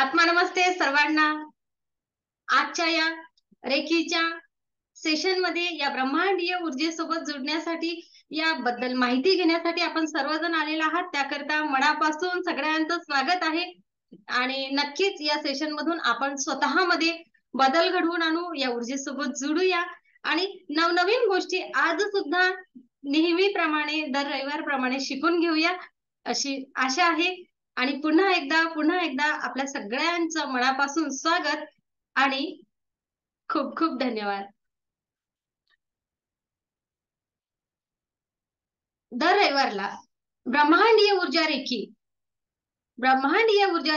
आत्मनमस्ते सर्वांना. आजच्या या रेखीच्या सेशन मध्ये या ब्रह्मांडीय ऊर्जेसोबत जुडण्यासाठी याबद्दल माहिती घेण्यासाठी आपण सर्वजण आलेला आहात. त्याकरता मनापासून सगळ्यांचं स्वागत आहे. आणि नक्कीच या सेशन मधून आपण स्वतःमध्ये बदल घडवून आणू, या ऊर्जेसोबत जुडूया आणि नवनवीन गोष्टी आज सुद्धा नेहमीप्रमाणे दर रविवारप्रमाणे शिकून घेऊया अशी आशा आहे. आणि पुन्हा एकदा आपल्या सगळ्यांचं मनापासून स्वागत आणि खूप खूप धन्यवाद. दर रविवारला ब्रह्मांडीय ऊर्जा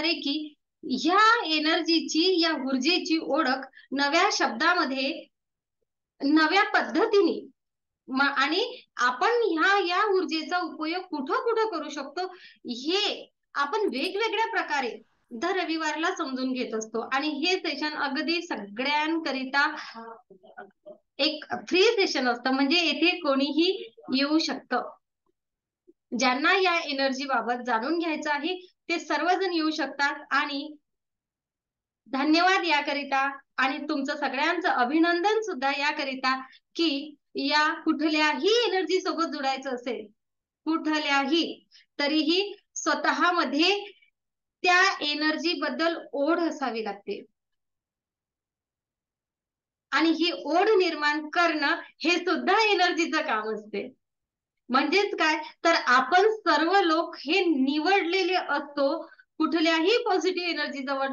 रेखी ह्या एनर्जीची, या ऊर्जेची ओळख नव्या शब्दामध्ये, नव्या पद्धतीने आणि आपण या ऊर्जेचा उपयोग कुठं कुठं करू शकतो हे आपण वेगवेगळ्या प्रकारे दर रविवारला समजून घेत असतो. आणि हे सेशन अगदी सगळ्यांकरिता एक फ्री सेशन असतं, म्हणजे येथे कोणीही येऊ शकतं. ज्यांना या एनर्जी बाबत जाणून घ्यायचं आहे ते सर्वजण येऊ शकतात. आणि धन्यवाद याकरिता, आणि तुमचं सगळ्यांचं अभिनंदन सुद्धा याकरिता की या कुठल्याही एनर्जी सोबत जुडायचं असेल, कुठल्याही, तरीही स्वतःमध्ये त्या एनर्जी बद्दल ओढ असावी लागते. आणि ही ओढ निर्माण करणं हे सुद्धा एनर्जीचं काम असते. म्हणजेच काय, तर आपण सर्व लोक हे निवडलेले असतो कुठल्याही पॉझिटिव्ह एनर्जी जवळ,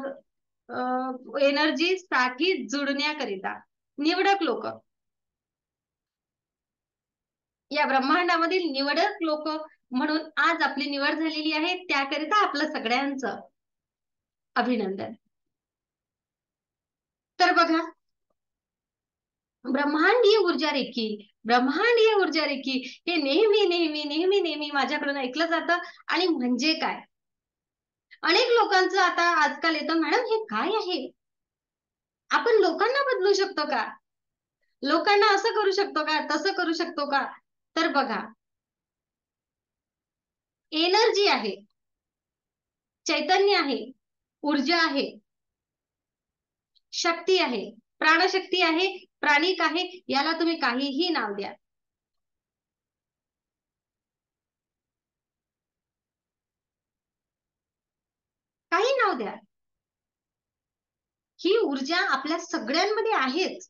एनर्जी साठी जुडण्याकरिता निवडक लोक, या ब्रह्मांडामधील निवडक लोक म्हणून आज आपली निवड झालेली आहे. त्याकरिता आपलं सगळ्यांचं अभिनंदन. तर बघा, ब्रह्मांडीय ऊर्जा रेखी हे नेहमी माझ्याकडून ऐकलं जातं. आणि म्हणजे काय, अनेक लोकांचं आता आजकाल येतं, मॅडम हे काय आहे, आपण लोकांना बदलू शकतो का, लोकांना असं करू शकतो का, तसं करू शकतो का. तर बघा, एनर्जी आहे, चैतन्य आहे, ऊर्जा आहे, शक्ती आहे, प्राणशक्ती आहे, प्राणिक आहे, याला तुम्ही काहीही नाव द्या. काही नाव द्या, ही ऊर्जा आपल्या सगळ्यांमध्ये आहेच.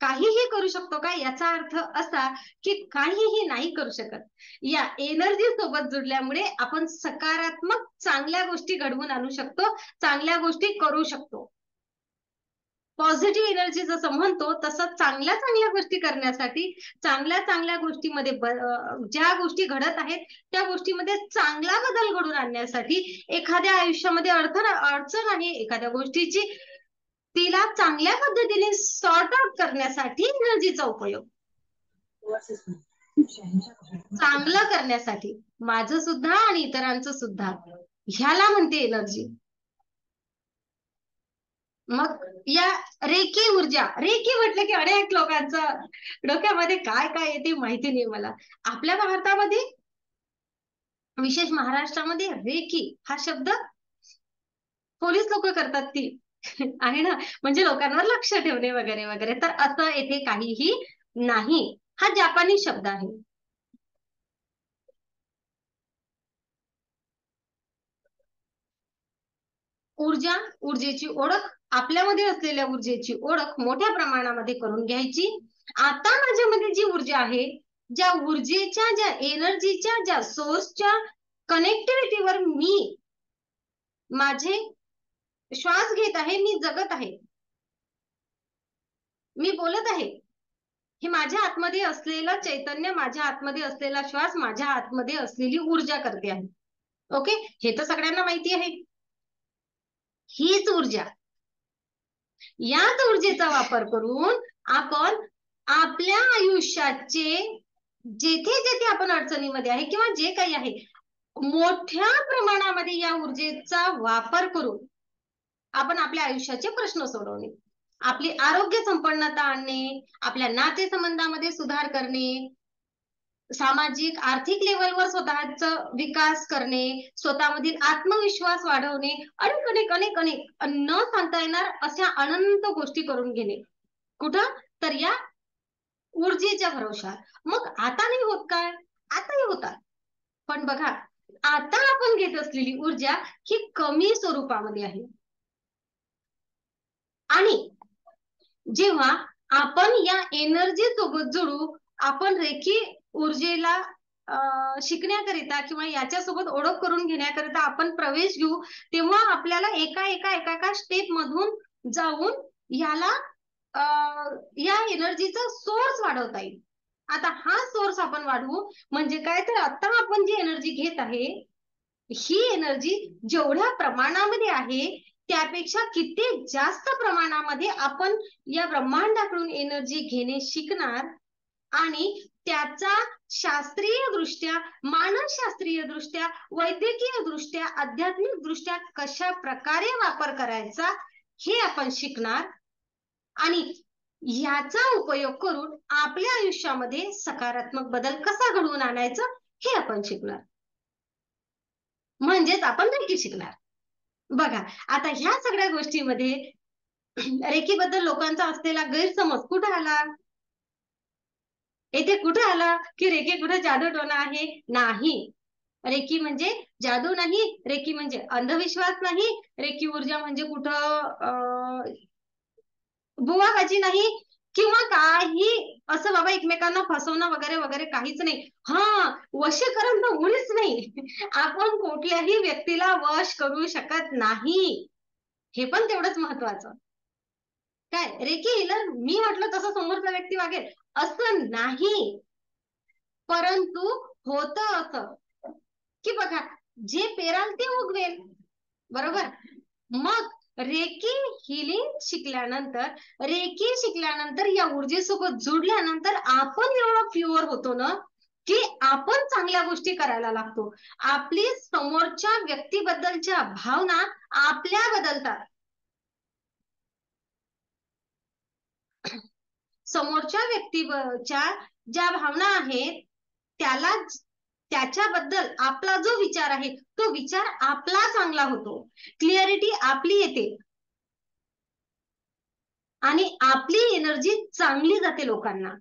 काहीही करू शकतो का, याचा अर्थ असा की काहीही नाही करू शकत. या एनर्जी सोबत जुडल्यामुळे आपण सकारात्मक चांगल्या गोष्टी घडवून आणू शकतो, चांगल्या गोष्टी करू शकतो. पॉझिटिव्ह एनर्जी जसं म्हणतो तसं चांगल्या गोष्टी करण्यासाठी, चांगल्या गोष्टीमध्ये ज्या गोष्टी घडत आहेत त्या गोष्टीमध्ये चांगला बदल घडून आणण्यासाठी, एखाद्या आयुष्यामध्ये अडचण आहे एखाद्या गोष्टीची, तिला चांगल्या पद्धतीने सॉर्ट आउट करण्यासाठी एनर्जीचा उपयोग, चांगलं करण्यासाठी, माझं सुद्धा आणि इतरांचं सुद्धा, ह्याला म्हणते एनर्जी. मग या रेखी म्हटलं की अनेक लोकांचं डोक्यामध्ये काय काय येते माहिती नाही मला. आपल्या भारतामध्ये, विशेष महाराष्ट्रामध्ये, रेखी हा शब्द पोलीस लोक करतात ती आहे ना, म्हणजे लोकांवर लक्ष ठेवणे वगैरे वगैरे. तर असं येथे काहीही नाही, हा जपानी शब्द आहे. ऊर्जेची ओळख, आपल्यामध्ये असलेल्या ऊर्जेची ओळख मोठ्या प्रमाणामध्ये करून घ्यायची. आता माझ्यामध्ये जी ऊर्जा आहे, ज्या ऊर्जेच्या, ज्या एनर्जीच्या, ज्या सोर्सच्या कनेक्टिव्हिटीवर मी माझे श्वास घेत आहे, मी जगत आहे, मी बोलत आहे, हे माझ्या आतमध्ये असलेलं चैतन्य, माझ्या आतमध्ये असलेला श्वास, माझ्या आतमध्ये असलेली ऊर्जा करते आहे. ओके, हे तर सगळ्यांना माहिती आहे. हीच ऊर्जा, याच ऊर्जेचा वापर करून आपण आपल्या आयुष्याचे जेथे जेथे आपण अडचणीमध्ये आहे किंवा जे काही आहे, मोठ्या प्रमाणामध्ये या ऊर्जेचा वापर करून आपण आपल्या आयुष्याचे प्रश्न सोडवणे, आपली आरोग्य संपन्नता आणणे, आपल्या नातेसंबंधामध्ये सुधार करणे, सामाजिक आर्थिक लेवलवर स्वतःचा विकास करणे, स्वतःमधील आत्मविश्वास वाढवणे, अनेक अनेक अनेक अनेक न सांगता येणार अशा अनंत गोष्टी करून घेणे. कुठं? तर या ऊर्जेच्या भरवशावर. मग आता नाही होत काय? आताही होतात. पण बघा, आता आपण घेत असलेली ऊर्जा ही कमी स्वरूपामध्ये आहे. आणि जेव्हा आपण या एनर्जी सोबत जोडू, आपण रेखी ऊर्जेला शिकण्याकरिता किंवा याच्यासोबत ओळख करून घेण्याकरिता आपण प्रवेश घेऊ, तेव्हा आपल्याला एका एका एका एका स्टेप मधून जाऊन याला या एनर्जीचा सोर्स वाढवता येईल. आता हा सोर्स आपण वाढवू म्हणजे काय, तर आता आपण जी एनर्जी घेत आहे, ही एनर्जी जेवढ्या प्रमाणामध्ये आहे त्यापेक्षा किती जास्त प्रमाणामध्ये आपण या ब्रह्मांडाकडून एनर्जी घेणे शिकणार आणि त्याचा शास्त्रीय दृष्ट्या, मानसशास्त्रीय दृष्ट्या, वैद्यकीय दृष्ट्या, आध्यात्मिक दृष्ट्या कशा प्रकारे वापर करायचा हे आपण शिकणार आणि ह्याचा उपयोग करून आपल्या आयुष्यामध्ये सकारात्मक बदल कसा घडवून आणायचा हे आपण शिकणार. म्हणजेच आपण रेकी शिकणार. बघा, आता ह्या सगळ्या गोष्टीमध्ये रेकीबद्दल लोकांचा असलेला गैरसमज कुठे आला? येथे कुठे आला की रेकी कुठे जादूटोणा आहे? नाही. रेकी म्हणजे जादू नाही, रेकी म्हणजे अंधविश्वास नाही, रेकी ऊर्जा म्हणजे कुठं बुवाबाजी नाही किंवा काही असं बाबा एकमेकांना फसवणं वगैरे वगैरे काहीच नाही. वशीकरण तर मुळीच नाही. आपण कुठल्याही व्यक्तीला वश करू शकत नाही, हे पण तेवढंच महत्वाचं. काय रेकी हिलर मी म्हटलं तसं समोरचा व्यक्ती वागेल असं नाही. परंतु होतं असं की बघा, जे पेराल ते उगवेल, बरोबर? मग रेकी हिलिंग शिकल्यानंतर या ऊर्जेसोबत जुडल्यानंतर आपण एवढं प्युअर होतो ना की आपण चांगल्या गोष्टी करायला लागतो. आपली समोरच्या व्यक्तीबद्दलच्या भावना आपल्या बदलतात. समोरच्या व्यक्तीच्या ज्या भावना आहेत त्याला, त्याच्याबद्दल आपला जो विचार आहे तो विचार आपला चांगला होतो, क्लिअरिटी आपली येते आणि आपली एनर्जी चांगली जाते लोकांना.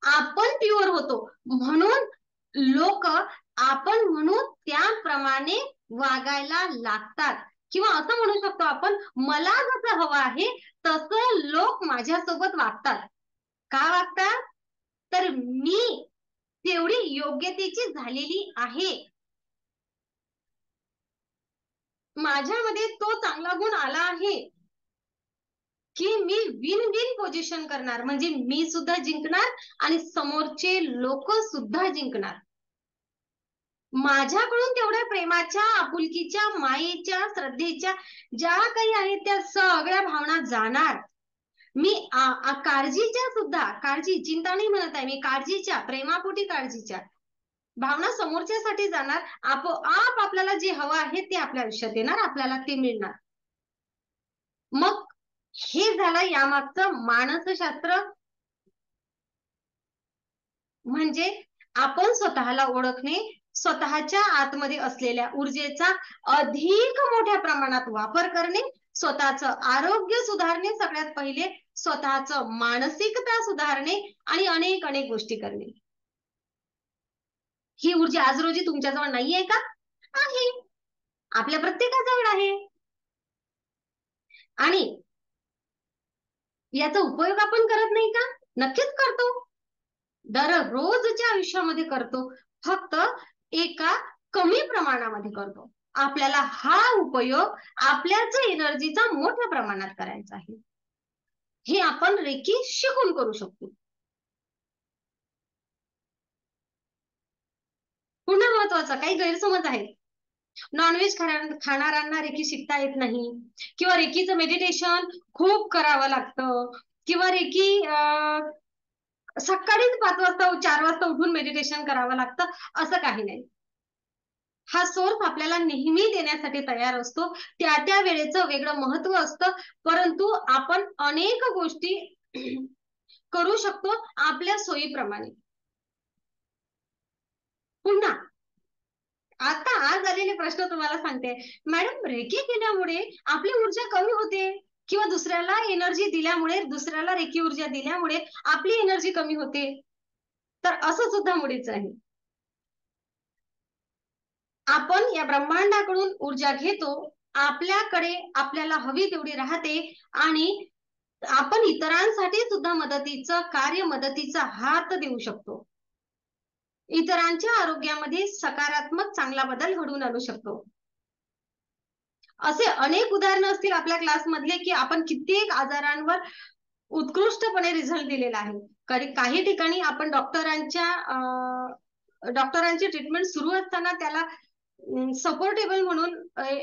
आपण प्युअर होतो म्हणून लोक आपण म्हणून त्याप्रमाणे वागायला लागतात. किंवा असं म्हणू शकतो आपण, मला जसं हवं आहे तसं लोक माझ्यासोबत वागतात. का वागतात? तर मी तेवढी योग्यतेची झालेली आहे, माझ्यामध्ये तो चांगला गुण आला आहे की मी विन विन पोझिशन करणार. म्हणजे मी सुद्धा जिंकणार आणि समोरचे लोक सुद्धा जिंकणार. माझ्याकडून तेवढ्या प्रेमाच्या, आपुलकीच्या, मायेच्या, श्रद्धेच्या ज्या काही आहेत त्या सगळ्या भावना जाणार. मी काळजीच्या सुद्धा, काळजी चिंता नाही म्हणत आहे मी, काळजीच्या, प्रेमापोटी काळजीच्या भावना समोरच्यासाठी जाणार. आपोआप आपल्याला जे हवं आहे ते आपल्या आयुष्यात येणार, आपल्याला ते मिळणार. मग हे झालं यामागचं मानसशास्त्र. म्हणजे आपण स्वतःला ओळखणे, स्वतःच्या आतमध्ये असलेल्या ऊर्जेचा अधिक मोठ्या प्रमाणात वापर करणे, स्वतःचं आरोग्य सुधारणे, सगळ्यात पहिले स्वतःचं मानसिकता सुधारणे आणि अनेक अनेक गोष्टी करणे. ही ऊर्जा आज रोजी तुमच्याजवळ नाहीये का? आहे, आपल्या प्रत्येकाजवळ आहे. आणि याचा उपयोग आपण करत नाही का? नक्कीच करतो, दररोजच्या आयुष्यामध्ये करतो, फक्त एका कमी प्रमाणामध्ये करतो. आपल्याला हा उपयोग आपल्याच एनर्जीचा मोठ्या प्रमाणात करायचा आहे. हे आपण रेकी शिकून करू शकतो. पुन्हा महत्वाचा काही गैरसमज आहे. नॉनव्हेज खाणाऱ्यांना रेकी शिकता येत नाही, किंवा रेकीचं मेडिटेशन खूप करावं लागतं, किंवा रेकी सकाळीच 5 वाजता 4 वाजता उठून मेडिटेशन करावं लागतं, असं काही नाही. हा सोर्स आपल्याला नेहमी देण्यासाठी तयार असतो, त्या त्या वेळेचं वेगळं महत्व असतं. परंतु आपण अनेक गोष्टी करू शकतो आपल्या सोयीप्रमाणे. पुन्हा आता आज आलेले प्रश्न तुम्हाला सांगते, मॅडम रेकी केल्यामुळे आपली ऊर्जा कमी होते किंवा दुसऱ्याला एनर्जी दिल्यामुळे, दुसऱ्याला रेकी ऊर्जा दिल्यामुळे आपली एनर्जी कमी होते, तर असं सुद्धा मुळीच आहे. आपण या ब्रह्मांडाकडून ऊर्जा घेतो, आपल्याकडे आपल्याला हवी तेवढी राहते आणि आपण इतरांसाठी सुद्धा मदतीचा हात देऊ शकतो. इतरांच्या आरोग्यामध्ये सकारात्मक चांगला बदल घडवून आणू शकतो. असे अनेक उदाहरणं असतील आपल्या क्लासमधले की आपण कित्येक आजारांवर उत्कृष्टपणे रिझल्ट दिलेला आहे. काही ठिकाणी आपण डॉक्टरांची ट्रीटमेंट सुरू असताना त्याला सपोर्टेबल म्हणून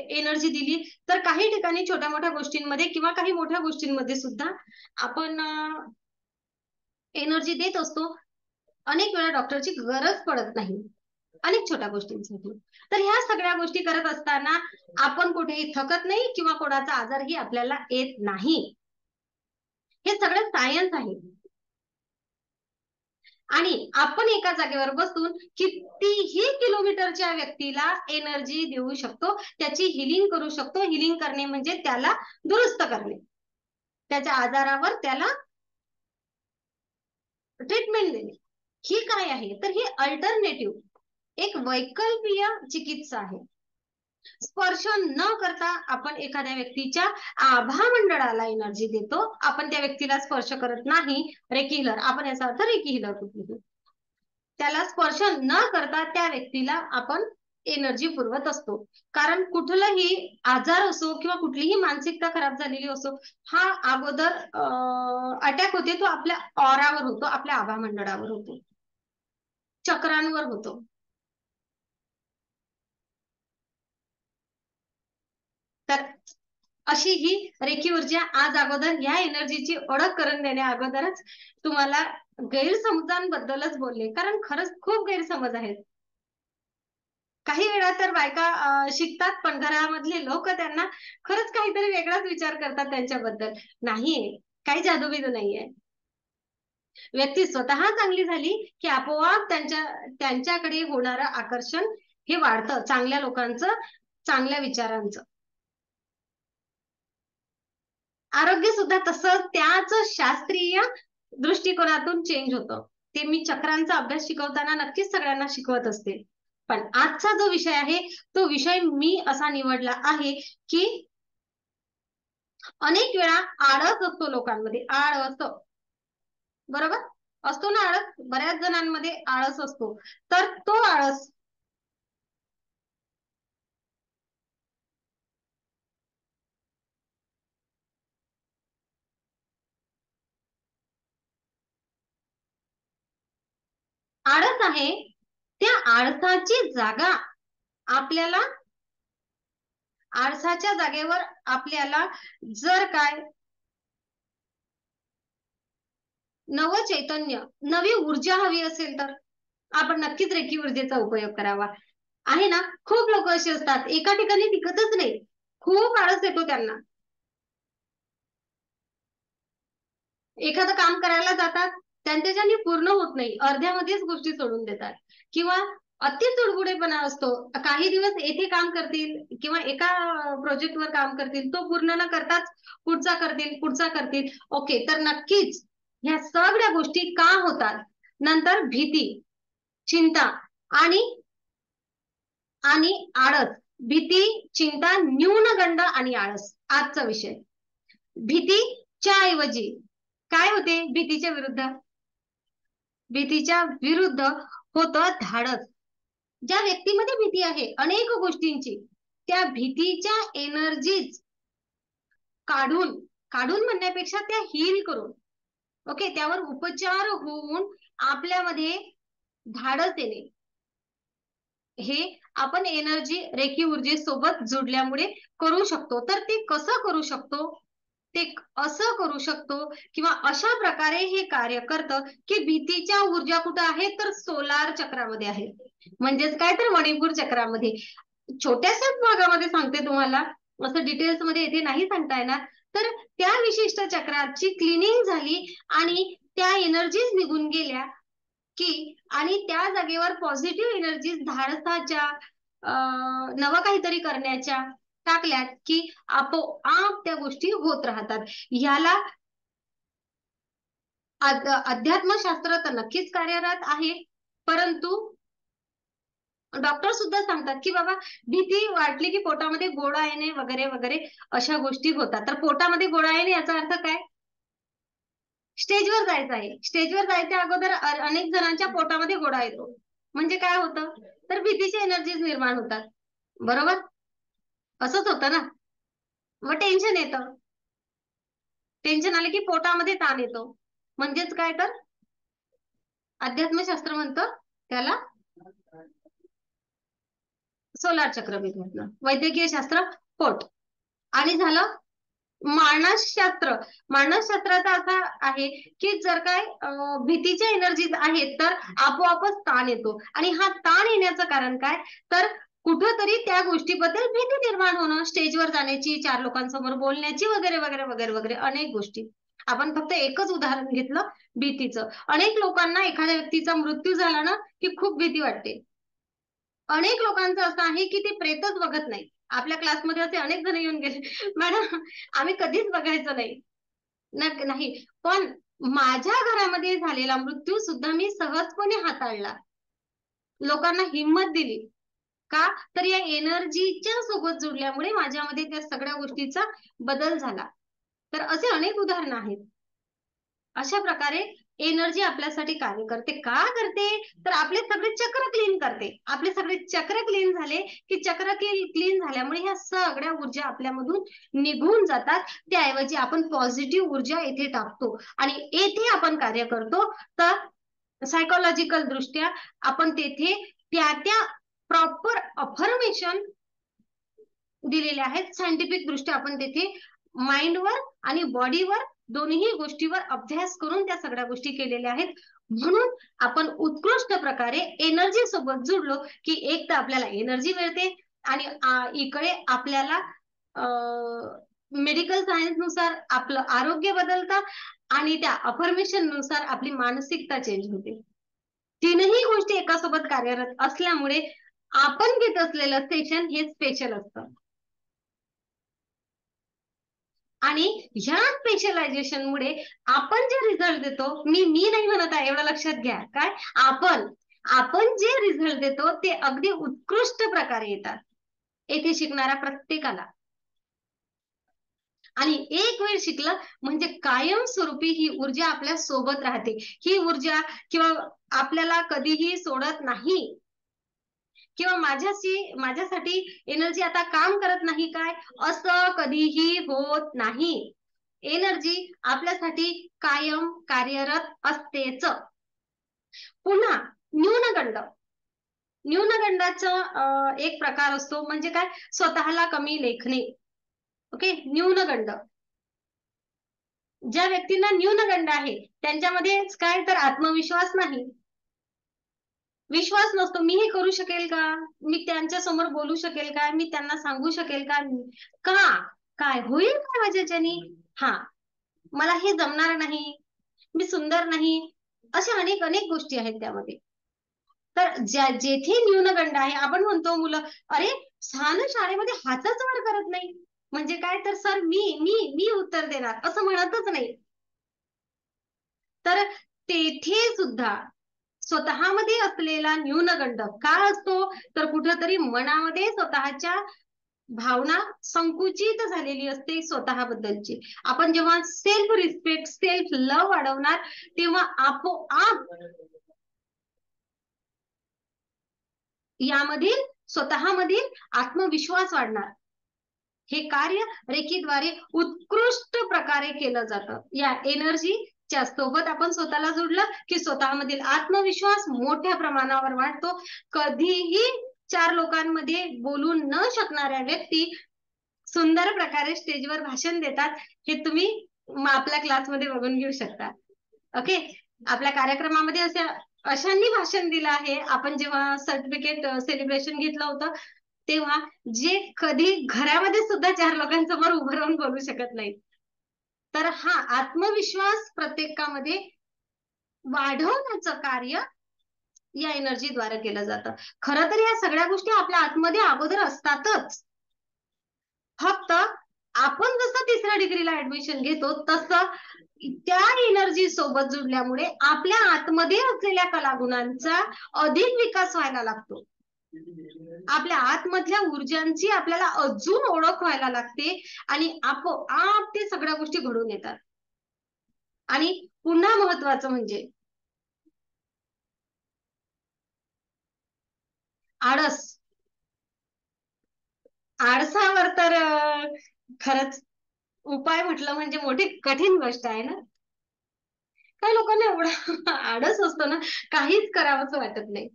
एनर्जी दिली, तर काही ठिकाणी छोट्या मोठ्या गोष्टींमध्ये किंवा काही मोठ्या गोष्टींमध्ये सुद्धा आपण एनर्जी देत असतो. अनेक वेळा डॉक्टरची गरज पडत नाही अनेक छोट्या गोष्टींसाठी. तर ह्या सगळ्या गोष्टी करत असताना आपण कुठेही थकत नाही किंवा कोणाचा आजारही आपल्याला येत नाही. हे सगळं सायन्स आहे. आणि आपण एका जागेवर बसून कितीही किलोमीटरच्या व्यक्तीला एनर्जी देऊ शकतो, त्याची हिलिंग करू शकतो. हिलिंग करणे म्हणजे त्याला दुरुस्त करणे, त्याच्या आजारावर त्याला ट्रीटमेंट देणे. ही काय आहे, तर ही अल्टरनेटिव्ह एक वैकल्पिक चिकित्सा आहे. स्पर्श न करता आपण एखाद्या व्यक्तीच्या आभा मंडळाला एनर्जी देतो. आपण त्या व्यक्तीला स्पर्श करत नाही. रेकी हिलर, आपण याचा अर्थ रेकी हिलर कुठली, त्याला स्पर्श न करता त्या व्यक्तीला आपण एनर्जी पुरवत असतो. कारण कुठलाही आजार असो किंवा कुठलीही मानसिकता खराब झालेली असो, हा अगोदर अटॅक होते तो आपल्या ऑरावर होतो, आपल्या आभा मंडळावर होतो, चक्रांवर होतो. तर अशी ही रेखी ऊर्जा आज अगोदर ह्या एनर्जीची ओळख करून देण्या अगोदरच तुम्हाला गैरसमजांबद्दलच बोलले, कारण खरंच खूप गैरसमज आहेत. काही वेळा तर बायका शिकतात पण घरामधले लोक त्यांना खरंच काहीतरी वेगळाच विचार करतात त्यांच्याबद्दल. नाहीये, काही जादूबिदू नाहीये. व्यक्ती स्वतः चांगली झाली की आपोआप त्यांच्याकडे होणारं आकर्षण हे वाढतं, चांगल्या लोकांचं, चांगल्या विचारांचं. आरोग्य सुद्धा तसंच त्याच शास्त्रीय दृष्टिकोनातून चेंज होतं. ते मी चक्रांचा अभ्यास शिकवताना नक्कीच सगळ्यांना शिकवत असते. पण आजचा जो विषय आहे तो विषय मी असा निवडला आहे की अनेक वेळा आळस असतो लोकांमध्ये, आळस, बरोबर असतो ना आळस, बऱ्याच जणांमध्ये आळस असतो. तर तो आळस आळस आहे, त्या आळसाची जागा आपल्याला, आळसाच्या जागेवर आपल्याला जर काय नव चैतन्य, नवी ऊर्जा हवी असेल तर आपण नक्कीच रेखी ऊर्जेचा उपयोग करावा. आहे ना, खूप लोक असे असतात एका ठिकाणी टिकतच नाही, खूप आळस येतो त्यांना. एखादं काम करायला जातात, त्यांच्याच्याने पूर्ण होत नाही, अर्ध्यामध्येच गोष्टी सोडून देतात किंवा अति चुडबुडेपणा असतो. काही दिवस येथे काम करतील किंवा एका प्रोजेक्टवर काम करतील, तो पूर्ण न करताच पुढचा करतील. ओके, तर नक्कीच ह्या सगळ्या गोष्टी का होतात? नंतर भीती, चिंता आणि आणि आळस. भीती, चिंता, न्यूनगंड आणि आळस आजचा विषय. भीतीच्या ऐवजी काय होते? भीतीच्या विरुद्ध होतं धाडस. ज्या व्यक्तीमध्ये भीती आहे अनेक गोष्टींची, त्या भीतीच्या एनर्जीज काढून काढून म्हणण्यापेक्षा त्या हील करून, ओके, त्यावर उपचार होऊन आपल्यामध्ये धाडस येणे, हे आपण एनर्जी रेखी ऊर्जेसोबत जोडल्यामुळे करू शकतो. तर ते कसं करू शकतो? ते असं करू शकतो किंवा अशा प्रकारे हे कार्य करतं की भीतीच्या ऊर्जा कुठं आहे, तर सोलार चक्रामध्ये आहे. म्हणजेच काय, तर मणिपूर चक्रामध्ये. छोट्याशाच भागामध्ये सांगते तुम्हाला, असं डिटेल्स मध्ये येथे नाही सांगता येणार. तर त्या विशिष्ट चक्राची क्लिनिंग झाली आणि त्या एनर्जीज निघून गेल्या की आणि त्या जागेवर पॉझिटिव्ह एनर्जीज धाडसाच्या, नवं काहीतरी करण्याच्या टाकल्यात की आपोआप त्या गोष्टी होत राहतात. याला अध्यात्मशास्त्र तर नक्कीच कार्यरत आहे, परंतु डॉक्टर सुद्धा सांगतात की बाबा भीती वाटली की पोटामध्ये गोळा येणे वगैरे वगैरे अशा गोष्टी होतात. तर पोटामध्ये गोळा येणे याचा अर्थ काय? स्टेजवर जायचं आहे. स्टेजवर जायच्या अगोदर अनेक जणांच्या पोटामध्ये गोळा येतो. म्हणजे काय होतं? तर भीतीची एनर्जीज निर्माण होतात. बरोबर? असंच होतं ना. मग टेन्शन येतं. टेन्शन आलं की पोटामध्ये ताण येतो. म्हणजेच काय? तर अध्यात्मशास्त्र म्हणतं त्याला सोलार चक्र बिघडणं. वैद्यकीय शास्त्र पोट. आणि झालं मानसशास्त्र. मानसशास्त्राचा असा आहे की जर काय भीतीच्या एनर्जीज आहेत तर आपोआपच ताण येतो. आणि हा ताण येण्याचं कारण काय? तर कुठंतरी त्या गोष्टीबद्दल भीती निर्माण होणं, स्टेजवर जाण्याची, 4 लोकांसमोर बोलण्याची वगैरे वगैरे वगैरे वगैरे अनेक गोष्टी. आपण फक्त एकच उदाहरण घेतलं भीतीचं. अनेक लोकांना एखाद्या व्यक्तीचा मृत्यू झाला ना की खूप भीती वाटते. अनेक लोकांचं असं आहे की ते प्रेतच बघत नाही. आपल्या क्लासमध्ये असे अनेक जण येऊन गेले, मॅडम आम्ही कधीच बघायचो नाही. नाही, पण माझ्या घरामध्ये झालेला मृत्यू सुद्धा मी सहजपणे हाताळला. लोकांना हिंमत दिली. का? तर या एनर्जीच्या सोबत जुडल्यामुळे माझ्यामध्ये त्या सगळ्या गोष्टीचा बदल झाला. तर असे अनेक उदाहरण आहेत. अशा प्रकारे एनर्जी आपल्यासाठी कार्य करते. का करते? तर आपले सगळे चक्र क्लीन करते. आपले सगळे चक्र क्लीन झाले की चक्र क्लीन झाल्यामुळे ह्या सगळ्या ऊर्जा आपल्यामधून निघून जातात. त्याऐवजी आपण पॉझिटिव्ह ऊर्जा येथे टाकतो आणि येथे आपण कार्य करतो. तर सायकोलॉजिकल दृष्ट्या आपण तेथे त्या प्रॉपर अफर्मेशन दिलेले आहेत. सायंटिफिक दृष्ट्या आपण तेथे माइंडवर आणि बॉडीवर दोन्ही गोष्टीवर अभ्यास करून त्या सगळ्या गोष्टी केलेल्या आहेत. म्हणून आपण उत्कृष्ट प्रकारे एनर्जी सोबत जुडलो की एक तर आपल्याला एनर्जी मिळते आणि इकडे आपल्याला मेडिकल सायन्स नुसार आपलं आरोग्य बदलतं आणि त्या अफर्मेशन नुसार आपली मानसिकता चेंज होते. तीनही गोष्टी एकासोबत कार्यरत असल्यामुळे आपण घेत असलेलं सेशन हे स्पेशल असतं. आणि ह्या स्पेशलायझेशनमुळे आपण जे रिझल्ट देतो, मी नाही म्हणत आहे, एवढं लक्षात घ्या. काय? आपण जे रिझल्ट देतो ते अगदी उत्कृष्ट प्रकारे येतात येथे शिकणाऱ्या प्रत्येकाला. आणि एक वेळ शिकलं म्हणजे कायमस्वरूपी ही ऊर्जा आपल्या सोबत राहते. ही ऊर्जा किंवा आपल्याला कधीही सोडत नाही किंवा माझ्यासाठी एनर्जी आता काम करत नाही काय, असं कधीही होत नाही. एनर्जी आपल्यासाठी कायम कार्यरत असतेच. पुन्हा न्यूनगंड. न्यूनगंडाचा एक प्रकार असतो म्हणजे काय? स्वतःला कमी लेखणे. ओके, न्यूनगंड. ज्या व्यक्तींना न्यूनगंड आहे त्यांच्यामध्ये काय? तर आत्मविश्वास नाही, विश्वास नसतो. मी हे करू शकेल का? मी त्यांच्या समोर बोलू शकेल का? मी त्यांना सांगू शकेल का? का काय होईल काय माझ्याच्यानी? हा, मला हे जमणार नाही, मी सुंदर नाही, अशा अनेक अनेक गोष्टी आहेत त्यामध्ये. तर जेथे न्यूनगंड आहे, आपण म्हणतो मुलं, अरे छान शाळेमध्ये हातच वर करत नाही, म्हणजे काय? तर सर मी मी मी उत्तर देणार असं म्हणतच नाही. तर तेथे सुद्धा स्वतःमध्ये असलेला न्यूनगंड का असतो? तर कुठंतरी मनामध्ये स्वतःच्या भावना संकुचित झालेली असते स्वतःबद्दलची. आपण जेव्हा सेल्फ रिस्पेक्ट, सेल्फ लव्ह वाढवणार तेव्हा आपोआप यामधील स्वतःमधील आत्मविश्वास वाढणार. हे कार्य रेखीद्वारे उत्कृष्ट प्रकारे केलं जातं. या एनर्जीच्या सोबत आपण स्वतःला जोडलं की स्वतःमधील आत्मविश्वास मोठ्या प्रमाणावर वाढतो. कधीही 4 लोकांमध्ये बोलू न शकणाऱ्या व्यक्ती सुंदर प्रकारे स्टेजवर भाषण देतात. हे तुम्ही आपल्या क्लासमध्ये बघून घेऊ शकता. ओके, आपल्या कार्यक्रमामध्ये अशांनी भाषण दिलं आहे. आपण जेव्हा सर्टिफिकेट सेलिब्रेशन घेतलं होतं तेव्हा, जे कधी घरामध्ये सुद्धा 4 लोकांसमोर उभं राहून बोलू शकत नाही. तर हा आत्मविश्वास प्रत्येकामध्ये वाढवण्याचं कार्य या एनर्जीद्वारे केलं जातं. खरं तर या सगळ्या गोष्टी आपल्या आतमध्ये अगोदर असतातच. फक्त आपण जसं तिसऱ्या डिग्रीला ऍडमिशन घेतो तसं त्या एनर्जी सोबत जुडल्यामुळे आपल्या आतमध्ये असलेल्या कलागुणांचा अधिक विकास व्हायला लागतो. आपल्या आतमधल्या ऊर्जांची आपल्याला अजून ओळख व्हायला लागते आणि आपोआप ते सगळ्या गोष्टी घडून येतात. आणि पुन्हा महत्वाचं म्हणजे आळस. आळसावर तर खरंच उपाय म्हटलं म्हणजे मोठी कठीण गोष्ट आहे ना. काही लोकांना एवढा आळस असतो ना, काहीच करावंसं वाटत नाही.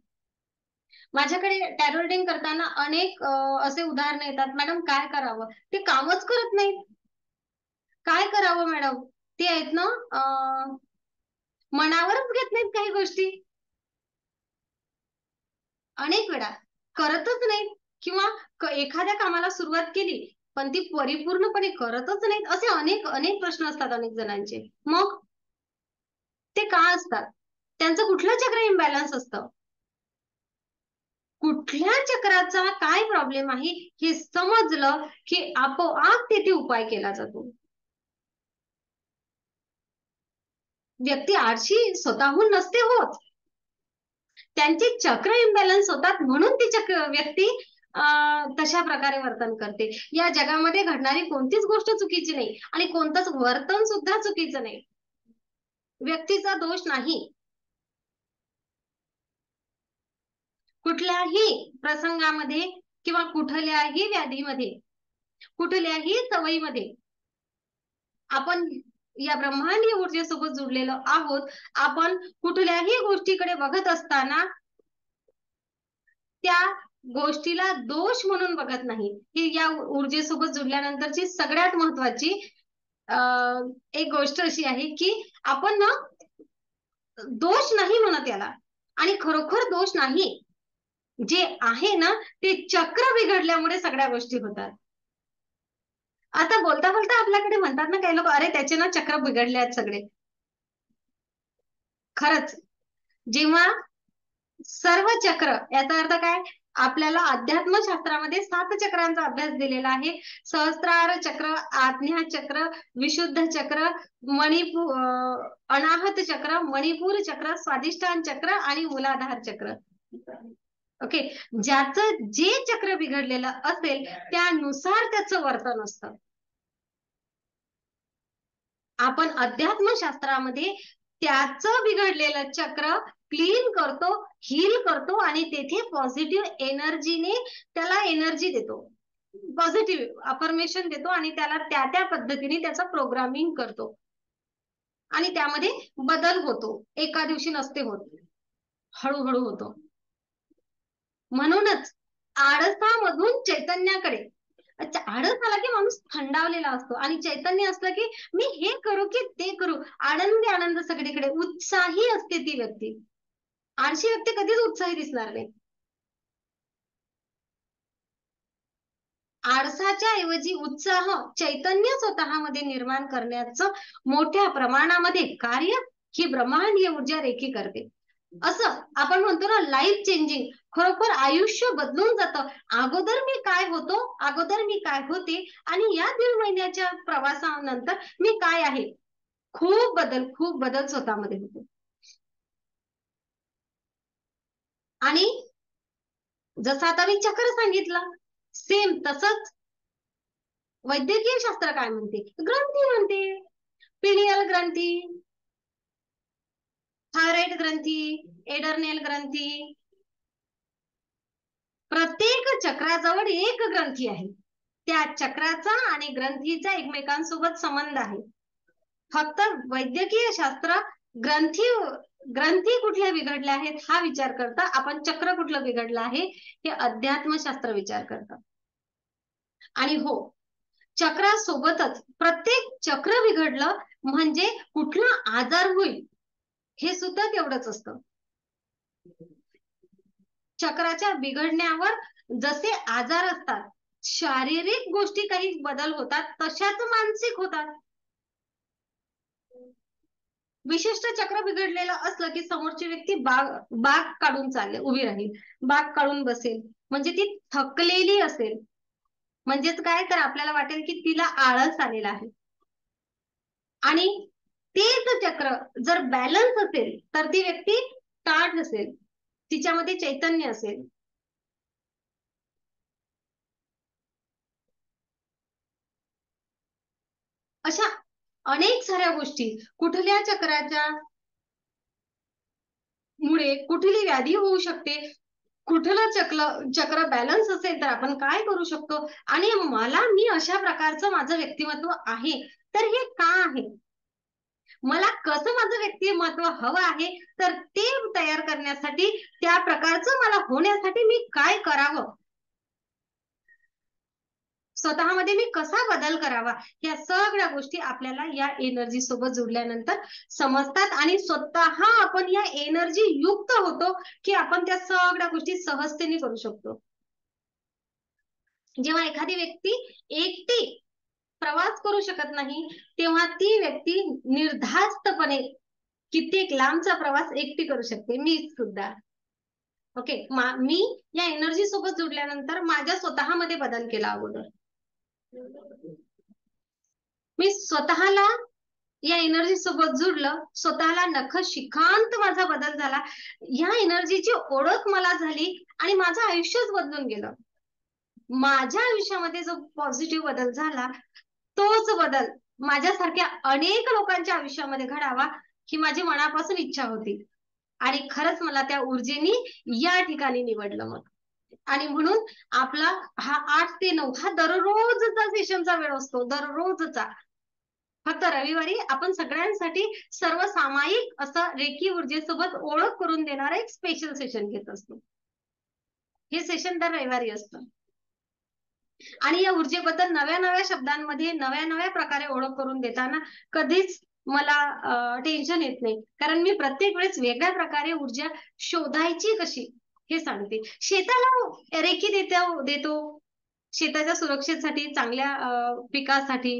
माझ्याकडे टॅरो रीडिंग करताना अनेक असे उदाहरण येतात, मॅडम काय करावं, ते कामच करत नाहीत. काय करावं मॅडम, ते आहेत ना मनावरच घेत नाहीत काही गोष्टी. अनेक वेळा करतच नाहीत किंवा एखाद्या कामाला सुरुवात केली पण ती परिपूर्णपणे करतच नाहीत. असे अनेक अनेक प्रश्न असतात अनेक जणांचे. मग ते का असतात? त्यांचं कुठलं चक्र इम्बॅलन्स असतं? कुठल्या चक्राचा काय प्रॉब्लेम आहे हे समजलं की आपोआप तिथे उपाय केला जातो. व्यक्ती आळशी स्वतःहून नसते होत, त्यांचे चक्र इम्बॅलन्स होतात म्हणून ती व्यक्ती तशा प्रकारे वर्तन करते. या जगामध्ये घडणारी कोणतीच गोष्ट चुकीची नाही आणि कोणतंच वर्तन सुद्धा चुकीचं नाही. व्यक्तीचा दोष नाही. कुठल्याही प्रसंगामध्ये किंवा कुठल्याही व्याधीमध्ये, कुठल्याही सवयीमध्ये आपण या ब्रह्मांडीय ऊर्जेसोबत जुडलेलो आहोत. आपण कुठल्याही गोष्टीकडे बघत असताना त्या गोष्टीला दोष म्हणून बघत नाही. ही या ऊर्जेसोबत जुडल्यानंतरची सगळ्यात महत्वाची एक गोष्ट अशी आहे की आपण ना दोष नाही म्हणत याला, आणि खरोखर दोष नाही. जे आहे ना ते चक्र बिघडल्यामुळे सगळ्या गोष्टी होतात. आता बोलता बोलता आपल्याकडे म्हणतात ना काही लोक, अरे त्याचे ना चक्र बिघडले आहेत सगळे. खरंच जेव्हा सर्व चक्र, याचा अर्थ काय, आपल्याला अध्यात्मशास्त्रामध्ये 7 चक्रांचा अभ्यास दिलेला आहे. सहस्त्रार चक्र, आज्ञा चक्र, विशुद्ध चक्र, अनाहत चक्र, मणिपूर चक्र, स्वादिष्ठान चक्र आणि मूलाधार चक्र. ओके. ज्याचं जे चक्र बिघडलेलं असेल त्यानुसार त्याचं वर्तन असतं. आपण अध्यात्मशास्त्रामध्ये त्याचं बिघडलेलं चक्र क्लीन करतो, हील करतो आणि तेथे पॉझिटिव्ह एनर्जीने त्याला एनर्जी देतो, पॉझिटिव्ह अफर्मेशन देतो आणि त्याला त्या त्या पद्धतीने त्याचं प्रोग्रामिंग करतो आणि त्यामध्ये बदल होतो. एका दिवशी नसते होत, हळूहळू होतो. म्हणूनच आळसामधून चैतन्याकडे, आळस आला की माणूस थंडावलेला असतो आणि चैतन्य असलं की मी हे करू की ते करू, आनंदी आनंद सगळीकडे, उत्साही असते ती व्यक्ती. आळशी व्यक्ती कधीच उत्साही दिसणार नाही. आळसाच्या ऐवजी उत्साह, चैतन्य स्वतःमध्ये निर्माण करण्याचं मोठ्या प्रमाणामध्ये कार्य ही ब्रह्मांडीय ऊर्जा रेखी करते. असं आपण म्हणतो ना लाईफ चेंजिंग, खरोखर आयुष्य बदलून जातं. अगोदर मी काय होतो, अगोदर मी काय होते आणि या 1.5 महिन्याच्या प्रवासानंतर मी काय आहे, खूप बदल स्वतःमध्ये होतो. आणि जसं आता मी चक्र सांगितलं, सेम तसंच वैद्यकीय शास्त्र काय म्हणते, ग्रंथी म्हणते. पिनियल ग्रंथी, थायरॉइड ग्रंथी, एडरनेल ग्रंथी, प्रत्येक चक्राजवळ एक ग्रंथी आहे. त्या चक्राचा आणि ग्रंथीचा एकमेकांसोबत संबंध आहे. फक्त वैद्यकीय शास्त्र ग्रंथी ग्रंथी कुठल्या बिघडल्या आहेत हा विचार करता, आपण चक्र कुठलं बिघडलं आहे हे अध्यात्मशास्त्र विचार करतं. आणि हो, चक्रासोबतच प्रत्येक चक्र बिघडलं म्हणजे कुठला आजार होईल हे सुद्धा तेवढंच असतं. चक्राच्या बिघडण्यावर जसे आजार असतात, शारीरिक गोष्टी काही बदल होतात, तशाच मानसिक होतात. विशिष्ट चक्र बिघडलेलं असलं की समोरची व्यक्ती बाग काढून उभी राहील, बाग काढून बसेल, म्हणजे ती थकलेली असेल. म्हणजेच काय, तर आपल्याला वाटेल की तिला आळस आलेला आहे. आणि तेच चक्र जर बॅलन्स असेल तर ती व्यक्ती ताठ असेल, तिच्यामध्ये चैतन्य असेल. अशा अनेक साऱ्या गोष्टी, कुठल्या चक्राच्या मुळे कुठली व्याधी होऊ शकते, कुठलं चक्र बॅलन्स असेल तर आपण काय करू शकतो, आणि मी अशा प्रकारचं माझं व्यक्तिमत्व आहे तर हे का आहे, मला कसं माझं व्यक्तिमत्व हवं आहे, तर ते तयार करण्यासाठी, त्या प्रकारचं मला होण्यासाठी मी काय करावं, स्वतःमध्ये मी कसा बदल करावा, या सगळ्या गोष्टी आपल्याला या एनर्जी सोबत जोडल्यानंतर समजतात. आणि स्वतः आपण या एनर्जी युक्त होतो की आपण त्या सगळ्या गोष्टी सहजतेने करू शकतो. जेव्हा एखादी व्यक्ती एकटी प्रवास करू शकत नाही, तेव्हा ती व्यक्ती निर्धास्तपणे कित्येक लांबचा प्रवास एकटी करू शकते, मी सुद्धा. ओके, मी या एनर्जी सोबत जोडल्यानंतर माझ्या स्वतःमध्ये बदल केला अगोदर. मी स्वतःला या एनर्जी सोबत जुडलं, स्वतःला नखशिखांत माझा बदल झाला, या एनर्जीची ओळख मला झाली आणि माझं आयुष्यच बदलून गेलं. माझ्या आयुष्यामध्ये जो पॉझिटिव्ह बदल झाला, तोच बदल माझ्यासारख्या अनेक लोकांच्या आयुष्यामध्ये घडावा ही माझी मनापासून इच्छा होती. आणि खरंच मला त्या ऊर्जेनी या ठिकाणी निवडलं मग. आणि म्हणून आपला हा 8 ते 9 हा दररोजचा सेशनचा वेळ असतो, दररोजचा. फक्त रविवारी आपण सगळ्यांसाठी सर्वसामायिक असं रेकी ऊर्जेसोबत ओळख करून देणारं एक स्पेशल सेशन घेत असतो. हे सेशन दर रविवारी असतं. आणि या ऊर्जेबद्दल नव्या नव्या शब्दांमध्ये नव्या नव्या प्रकारे ओळख करून देताना कधीच मला टेन्शन येत नाही, कारण मी प्रत्येक वेळेस वेगळ्या प्रकारे ऊर्जा शोधायची कशी हे सांगते. शेताला रेकी देतो शेताच्या सुरक्षेसाठी, चांगल्या पिकासाठी.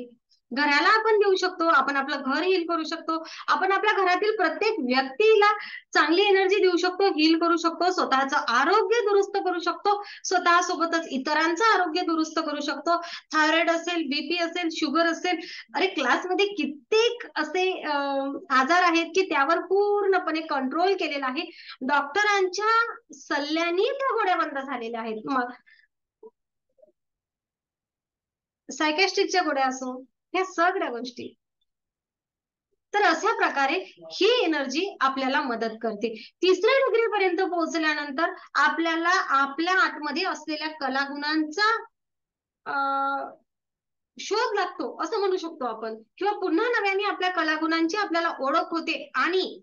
घराला आपण देऊ शकतो, आपण आपलं घर हील करू शकतो, आपण आपल्या घरातील प्रत्येक व्यक्तीला चांगली एनर्जी देऊ शकतो, हील करू शकतो, स्वतःचं आरोग्य दुरुस्त करू शकतो, स्वतःसोबतच इतरांचं आरोग्य दुरुस्त करू शकतो. थायरॉइड असेल, बीपी असेल, शुगर असेल, अरे क्लासमध्ये कित्येक असे आजार आहेत की त्यावर पूर्णपणे कंट्रोल केलेला आहे, डॉक्टरांच्या सल्ल्याने त्या गोळ्या बंद झालेल्या आहेत. मग सायकॅस्ट्रिकच्या गोळ्या असो, ह्या सगळ्या गोष्टी. तर अशा प्रकारे ही एनर्जी आपल्याला मदत करते. 3ऱ्या डिग्री पर्यंत पोहोचल्यानंतर आपल्याला आपल्या आतमध्ये असलेल्या कलागुणांचा शोध लागतो असं म्हणू शकतो आपण, किंवा पुन्हा नव्याने आपल्या कलागुणांची आपल्याला ओळख होते आणि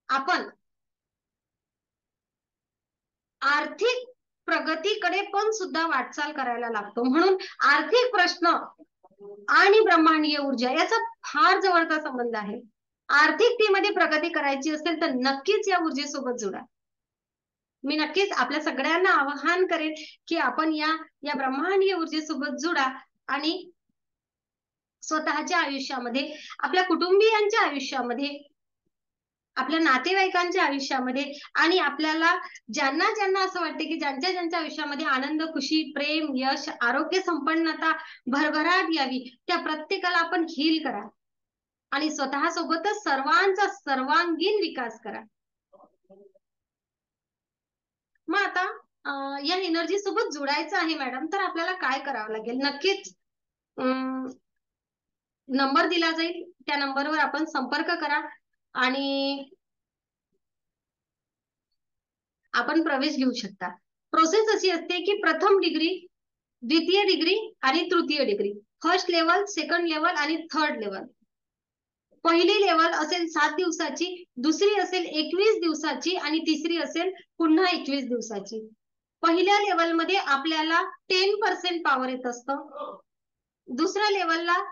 आपण आर्थिक प्रगतीकडे पण सुद्धा वाटचाल करायला लागतो. म्हणून आर्थिक प्रश्न आणि ब्रह्मांडीय ऊर्जा याचा फार जवळचा संबंध आहे. आर्थिकतेमध्ये प्रगती करायची असेल तर नक्कीच या ऊर्जेसोबत जोडा. मी नक्कीच आपल्या सगळ्यांना आवाहन करेन की आपण या ब्रह्मांडीय ऊर्जेसोबत जोडा आणि स्वतःच्या आयुष्यामध्ये, आपल्या कुटुंबियांच्या आयुष्यामध्ये, आपल्या नातेवाईकांच्या आयुष्यामध्ये, आणि आपल्याला ज्यांना ज्यांना असं वाटते की ज्यांच्या ज्यांच्या आयुष्यामध्ये आनंद, खुशी, प्रेम, यश, आरोग्य, संपन्नता, भरभराट यावी, त्या प्रत्येकाला आपण हील करा आणि स्वतःसोबतच सर्वांचा सर्वांगीण विकास करा. मग आता या एनर्जी सोबत जोडायचं आहे मॅडम, तर आपल्याला काय करावं लागेल? नक्कीच नंबर दिला जाईल, त्या नंबरवर आपण संपर्क करा आणि आपण प्रवेश घेऊ शकता. प्रोसेस अशी असते की प्रथम डिग्री, द्वितीय डिग्री आणि तृतीय degree, first level, second level आणि थर्ड लेवल. पहिली लेवल असेल 7 दिवसाची, दुसरी असेल 21 दिवसाची आणि तिसरी असेल पुन्हा 21 दिवसाची. पहिल्या लेवलमध्ये आपल्याला 10% पॉवर येत असतं, दुसऱ्या लेवलला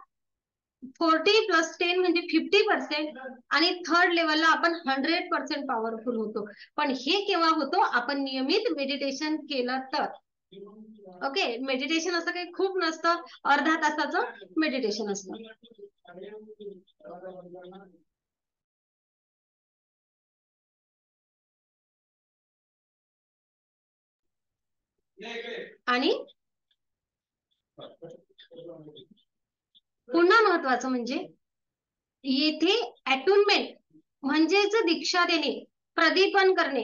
40+10 म्हणजे 50%, आणि थर्ड लेवलला आपण 100% पॉवरफुल होतो. पण हे केव्हा होतो? आपण नियमित मेडिटेशन केलं तर. ओके, मेडिटेशन असं काही खूप नसतं, अर्धा तासाचं मेडिटेशन असतं. आणि पुन्हा महत्वाचं म्हणजे येथे अटुनमेंट म्हणजेच दीक्षा देणे, प्रदीपन करणे,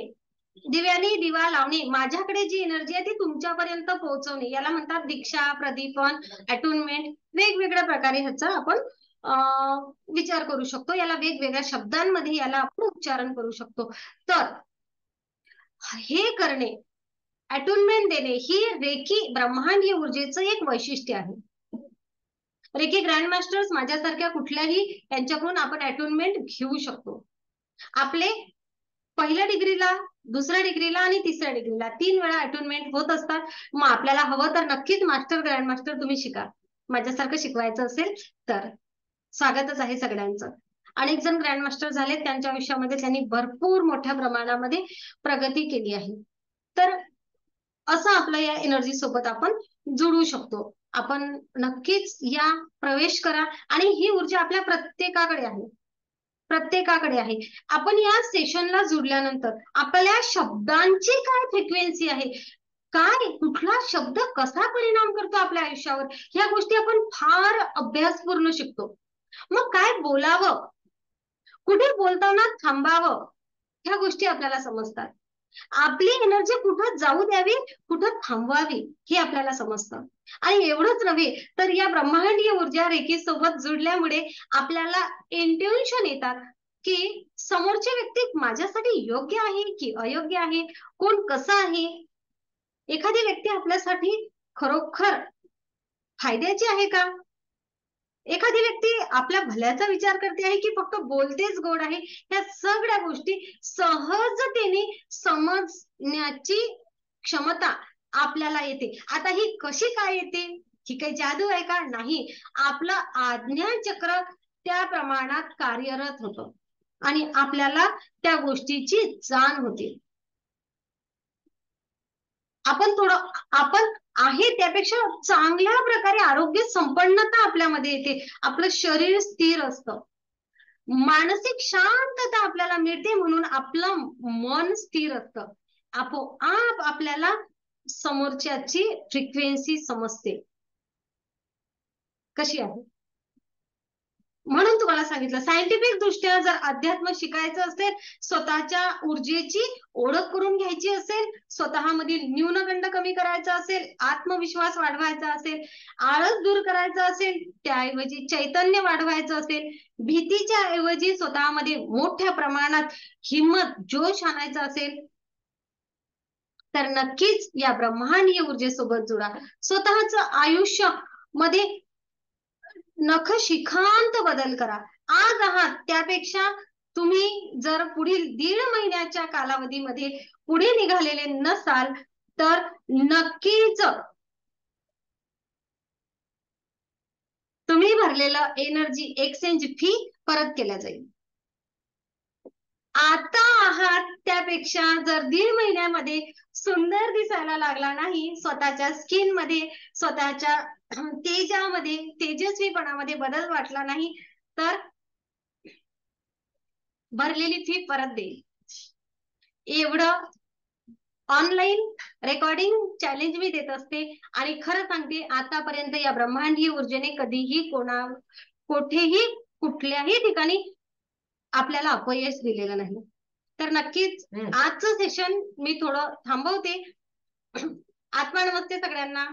दिव्याने दिवा लावणे, माझ्याकडे जी एनर्जी आहे ती तुमच्यापर्यंत पोहोचवणे, याला म्हणतात दीक्षा, प्रदीपन, अटुनमेंट. वेगवेगळ्या प्रकारे ह्याचा आपण विचार करू शकतो, याला वेगवेगळ्या शब्दांमध्ये याला आपण उच्चारण करू शकतो. तर हे करणे, अटुनमेंट देणे, ही रेकी ब्रह्मांडीय ऊर्जेचं एक वैशिष्ट्य आहे. रेकी ग्रँड मास्टर्स माझ्यासारख्या कुठल्याही यांच्याकडून आपण अटुनमेंट घेऊ शकतो. आपले पहिल्या डिग्रीला, दुसऱ्या डिग्रीला आणि तिसऱ्या डिग्रीला 3 वेळा अटुनमेंट होत असतात. मग आपल्याला हवं तर नक्कीच मास्टर, ग्रँड मास्टर तुम्ही शिका. माझ्यासारखं शिकवायचं असेल तर स्वागतच आहे सगळ्यांचं. अनेक जण ग्रँड मास्टर झाले, त्यांच्या आयुष्यामध्ये त्यांनी भरपूर मोठ्या प्रमाणामध्ये प्रगती केली आहे. तर असं आपल्या या एनर्जी सोबत आपण जुळू शकतो. आपण नक्कीच या प्रवेश करा आणि ही ऊर्जा आपल्या प्रत्येकाकडे आहे, प्रत्येकाकडे आहे. आपण या सेशनला जुडल्यानंतर आपल्या शब्दांची काय फ्रिक्वेन्सी आहे, काय कुठला शब्द कसा परिणाम करतो आपल्या आयुष्यावर, ह्या गोष्टी आपण फार अभ्यासपूर्ण शिकतो. मग काय बोलावं, कुठे बोलताना थांबावं, ह्या गोष्टी आपल्याला समजतात. आपली एनर्जी कुठं जाऊ द्यावी, कुठं थांबवावी, हे आपल्याला समजतं. आणि एवढंच नव्हे तर या ब्रह्मांडीय ऊर्जा रेकी सोबत जुडल्यामुळे आपल्याला इंट्युशन येतात की समोरची व्यक्ती माझ्यासाठी योग्य आहे की अयोग्य आहे, कोण कसं आहे, एखादी व्यक्ती आपल्यासाठी खरोखर फायद्याची आहे का, एखादी व्यक्ती आपल्या भल्याचा विचार करते आहे की फक्त बोलतेच गोड आहे. या सगळ्या गोष्टी सहजतेने समजण्याची क्षमता आपल्याला येते. आता ही कशी काय येते, ही काही जादू आहे का, नाही. आपलं आज्ञाचक्र त्या प्रमाणात कार्यरत होतं आणि आपल्याला त्या गोष्टीची जाण होते. आपण आहे त्यापेक्षा चांगल्या प्रकारे आरोग्य संपन्नता आपल्यामध्ये येते. आपलं शरीर स्थिर असतं, मानसिक शांतता आपल्याला मिळते, म्हणून आपलं मन स्थिर असतं. आपोआप आपल्याला समोरच्याची फ्रिक्वेन्सी समजते कशी आहे. म्हणून तुम्हाला सांगितलं, सायंटिफिक दृष्ट्या जर अध्यात्म शिकायचं असेल, स्वतःच्या ऊर्जेची ओळख करून घ्यायची असेल, स्वतःमधील न्यूनगंड कमी करायचा असेल, आत्मविश्वास वाढवायचा असेल, आळस दूर करायचा असेल, त्याऐवजी चैतन्य वाढवायचं असेल, भीतीच्या ऐवजी स्वतःमध्ये मोठ्या प्रमाणात हिम्मत, जोश आणायचा असेल, तर नक्कीच या ब्रह्मांडीय ऊर्जेसोबत जुळा. स्वतःचं आयुष्य मध्ये नखशिखांत बदल करा. आज आहात त्यापेक्षा तुम्ही जर पुढील 1.5 महिन्याच्या कालावधीमध्ये पुढे निघालेले नसाल तर नक्कीच तुम्ही भरलेलं एनर्जी एक्सचेंज फी परत केल्या जाईल. आता आहात त्यापेक्षा जर 1.5 महिन्यामध्ये सुंदर दिसायला लागला नाही, स्वतःच्या स्किन मध्ये, स्वतःच्या तेजामध्ये, तेजस्वीपणामध्ये बदल वाटला नाही, तर भरलेली फी परत देईल. एवढं ऑनलाईन रेकॉर्डिंग चॅलेंज मी देत असते. आणि खरं सांगते, आतापर्यंत या ब्रह्मांडीय ऊर्जेने कधीही कुठेही कुठल्याही ठिकाणी आपल्याला अपयश दिलेलं नाही. तर नक्कीच आजचं सेशन मी थोडं थांबवते. आत्मा नमस्ते सगळ्यांना.